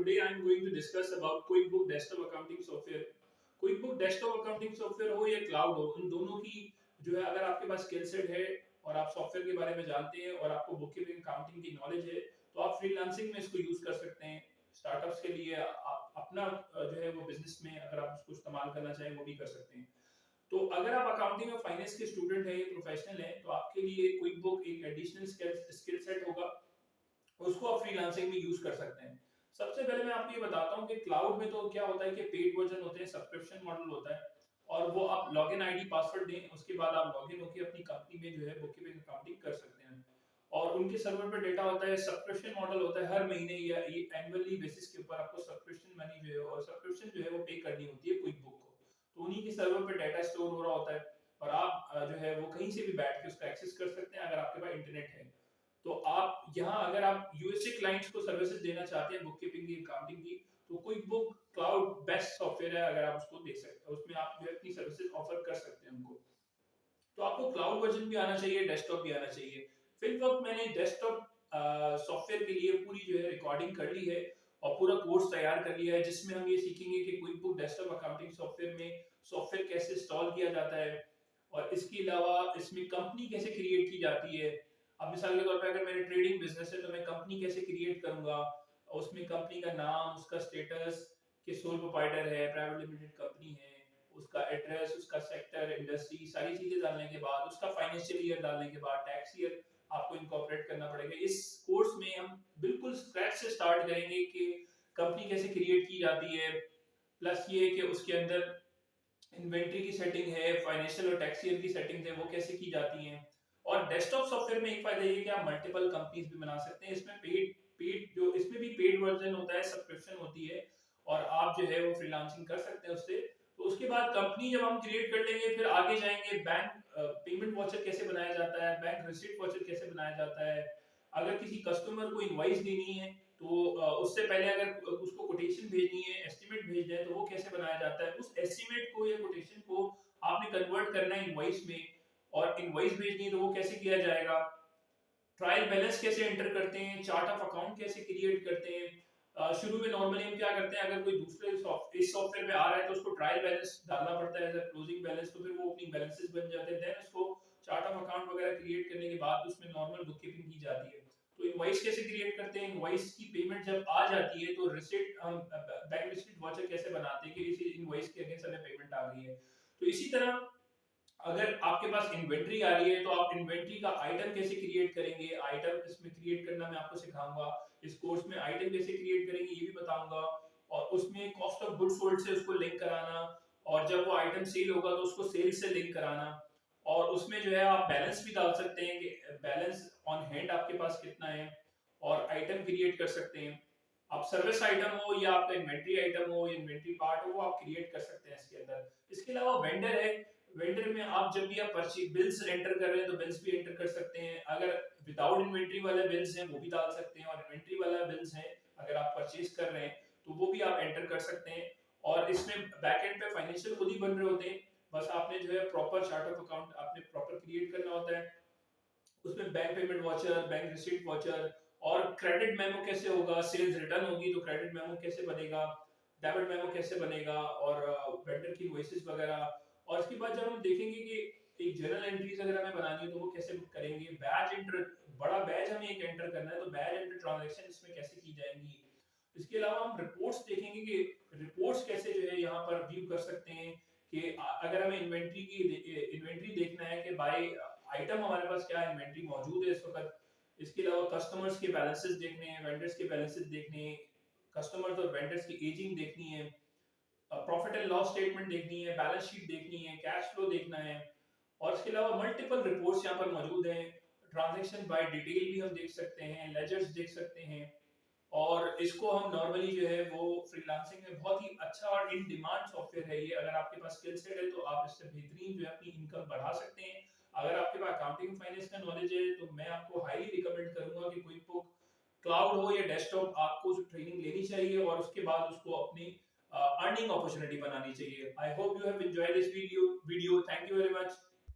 today I'm going to discuss about QuickBook Desktop Accounting Software. QuickBook Desktop Accounting Software हो या cloud हो, इन दोनों की जो है अगर आपके पास स्किल सेट है और आप सॉफ्टवेयर के बारे में जानते हैं और आपको बुक कीपिंग अकाउंटिंग की नॉलेज है, तो आप फ्रीलांसिंग में इसको यूज कर सकते हैं। स्टार्टअप्स के लिए आप अपना जो है वो बिजनेस में अगर आप इसको इस्तेमाल करना चाहें वो भी कर सकते हैं। तो अगर आप अकाउंटिंग और फाइनेंस के स्टूडेंट हैं, प्रोफेशनल हैं, तो आपके लिए क्विक एक एडिशनल स्किल सेट होगा, उसको आप फ्रीलांसिंग में यूज कर सकते हैं। सबसे पहले मैं आपको ये बताता हूँ कि क्लाउड में तो क्या होता है कि पेड वर्जन होते हैं, सब्सक्रिप्शन मॉडल होता है, और वो आप लॉगिन आईडी पासवर्ड दें, उसके बाद आप लॉगिन होकर अपनी कंपनी में जो है बुक कीपिंग अकाउंटिंग कर सकते हैं। और उनके सर्वर पे डेटा होता है, सब्सक्रिप्शन मॉडल होता है, हर महीने या एनुअली बेसिस के ऊपर आपको सब्सक्रिप्शन मनी जो है और सब्सक्रिप्शन जो है वो पे करनी होती है क्विक बुक को। तो उन्हीं के सर्वर पे डाटा स्टोर हो रहा होता है और आप जो है वो कहीं से भी बैठ के उसका एक्सेस कर सकते हैं अगर आपके पास इंटरनेट है। तो आप यहाँ अगर आप यूएसए क्लाइंट्स को सर्विसेज देना चाहते हैं बुक कीपिंग की, अकाउंटिंग की, तो quick book cloud best software है, अगर आप उसको दे सकते हैं, उसमें आप जो है अपनी सर्विसेज ऑफर कर सकते हैं उनको। तो आपको क्लाउड वर्जन भी आना चाहिए, डेस्कटॉप भी आना चाहिए। फिल वक्त मैंने डेस्कटॉप सॉफ्टवेयर के लिए पूरी जो है रिकॉर्डिंग कर ली है और पूरा कोर्स तैयार कर लिया है, जिसमें हम ये सीखेंगे कि quick book desktop accounting software में सॉफ्टवेयर कैसे इंस्टॉल किया जाता है और इसके अलावा इसमें कंपनी कैसे क्रिएट की जाती है। अब मिसाल के तौर पे अगर मेरे ट्रेडिंग बिजनेस है तो मैं कंपनी कैसे क्रिएट करूंगा, उसमें कंपनी का नाम, उसका स्टेटस, कि सोल प्रोप्राइटर है, प्राइवेट लिमिटेड कंपनी है, उसका एड्रेस, उसका सेक्टर, इंडस्ट्री, सारी चीजें डालने के बाद, उसका फाइनेंशियल ईयर डालने के बाद टैक्स ईयर आपको इनकॉर्पोरेट करना पड़ेगा। इस कोर्स में हम बिल्कुल स्क्रैच से स्टार्ट करेंगे कि कंपनी कैसे क्रिएट की जाती है, प्लस ये कि उसके अंदर इन्वेंट्री की सेटिंग है, फाइनेंशियल और टैक्स ईयर की सेटिंग है, वो कैसे की जाती हैं। और डेस्कटॉप सॉफ्टवेयर में एक फायदा ये कि आप मल्टीपल कंपनीज भी बना सकते हैं। इसमें पेड पेड जो इसमें भी पेड वर्जन होता है, सब्सक्रिप्शन होती है और आप जो है वो फ्रीलांसिंग कर सकते हैं उससे। तो उसके बाद कंपनी जब हम क्रिएट कर लेंगे, फिर आगे जाएंगे बैंक पेमेंट वाउचर कैसे बनाया जाता है, बैंक रिसीट वाउचर कैसे बनाया जाता है। अगर किसी कस्टमर को इनवॉइस देनी है तो उससे पहले अगर उसको कोटेशन भेजनी है, एस्टिमेट भेजना है, तो वो कैसे बनाया जाता है। उस एस्टिमेट को या कोटेशन को आपने कन्वर्ट करना है इनवॉइस में और इनवॉइस भेजनी है तो वो कैसे किया जाएगा। ट्रायल बैलेंस कैसे एंटर करते हैं, चार्ट ऑफ अकाउंट कैसे क्रिएट करते हैं। शुरू में नॉर्मली हम क्या करते हैं, अगर कोई दूसरे इस सॉफ्टवेयर पे आ रहा है तो उसको ट्रायल बैलेंस डालना पड़ता है एज क्लोजिंग बैलेंस, तो फिर वो ओपनिंग बैलेंसेस बन जाते हैं। देन उसको चार्ट ऑफ अकाउंट वगैरह क्रिएट करने के बाद उसमें नॉर्मल बुक कीपिंग की जाती है। तो इनवॉइस कैसे क्रिएट करते हैं, इनवॉइस की पेमेंट जब आ जाती है तो रिसिप्ट हम बैंक रिसिप्ट वाउचर कैसे बनाते हैं कि इस इनवॉइस के अगेंस्ट हमें पेमेंट आ गई है। तो इसी तरह अगर आपके पास इन्वेंट्री आ रही है तो आप इन्वेंट्री का आइटम कैसे क्रिएट करेंगे, आइटम इसमें क्रिएट करना मैं आपको सिखाऊंगा। इस कोर्स में आइटम कैसे क्रिएट करेंगे ये भी बताऊंगा, और उसमें कॉस्ट ऑफ गुड्स सोल्ड से उसको लिंक कराना, और जब वो आइटम सेल होगा तो उसको सेल से लिंक कराना। और उसमें जो है आप बैलेंस भी डाल सकते हैं कि बैलेंस ऑन हैंड आपके पास कितना है, और आइटम क्रिएट कर सकते हैं। आप सर्विस आइटम हो या आपका इन्वेंट्री आइटम हो, इन्वेंट्री पार्ट हो, वो आप क्रिएट कर सकते हैं इसके अंदर। इसके अलावा वेंडर है, वेंडर में आप जब भी आप परचेज बिल्स एंटर कर रहे हैं तो बिल्स भी एंटर कर सकते हैं। अगर विदाउट इन्वेंट्री वाले बिल्स हैं वो भी डाल सकते हैं, और इन्वेंट्री वाला बिल्स है अगर आप परचेज कर रहे हैं तो वो भी आप एंटर कर सकते हैं। और इसमें बैक एंड पे फाइनेंशियल खुद ही बन रहे होते हैं, बस आपने जो है प्रॉपर चार्ट ऑफ अकाउंट आपने प्रॉपर क्रिएट करना होता है। उसमें bank payment voucher, bank receipt voucher, और क्रेडिट मेमो कैसे होगा, सेल्स रिटर्न होगी तो क्रेडिट मेमो कैसे बनेगा, डेबिट मेमो कैसे बनेगा, और वेंडर की इनवॉइसेस वगैरह। और इसके बाद जब हम देखेंगे कि एक जर्नल एंट्रीज अगर हमें बनानी है तो वो कैसे करेंगे, बैच एंटर, बड़ा बैच हमें एक एंटर करना है तो बैच एंटर ट्रांजैक्शन इसमें कैसे की जाएंगी। इसके अलावा हम रिपोर्ट्स देखेंगे कि रिपोर्ट्स कैसे जो है यहाँ पर व्यू कर सकते हैं, कि अगर हमें इन्वेंट्री देखना है कि बाय आइटम हमारे पास क्या इन्वेंट्री मौजूद है इस वक्त। इसके अलावा कस्टमर्स के बैलेंसेस देखने हैं, वेंडर्स के बैलेंसेस देखने हैं, कस्टमर्स और वेंडर्स की एजिंग देखनी है, प्रॉफिट एंड लॉस स्टेटमेंट देखनी है, बैलेंस शीट देखनी है, कैश फ्लो देखना है। और इसके अलावा मल्टीपल रिपोर्ट्स यहाँ पर मौजूद हैं। ट्रांजैक्शन बाय डिटेल भी हम देख सकते हैं, लेजर्स देख सकते हैं। और इसको हम नॉर्मली जो है वो फ्रीलांसिंग में बहुत ही अच्छा और इन डिमांड सॉफ्टवेयर है ये। अगर आपके पास स्किल सेट है तो आप इससे बेहतरीन जो है अपनी इनकम बढ़ा सकते हैं। अगर आपके पास अकाउंटिंग फाइनेंस का नॉलेज है तो मैं आपको हाईली रिकमेंड करूंगा कि कोई बुक क्लाउड हो या डेस्कटॉप, आपको ट्रेनिंग लेनी चाहिए और उसके बाद उसको अपनी अर्निंग अपॉर्चुनिटी बनानी चाहिए। I hope you have enjoyed this video. Thank you very much.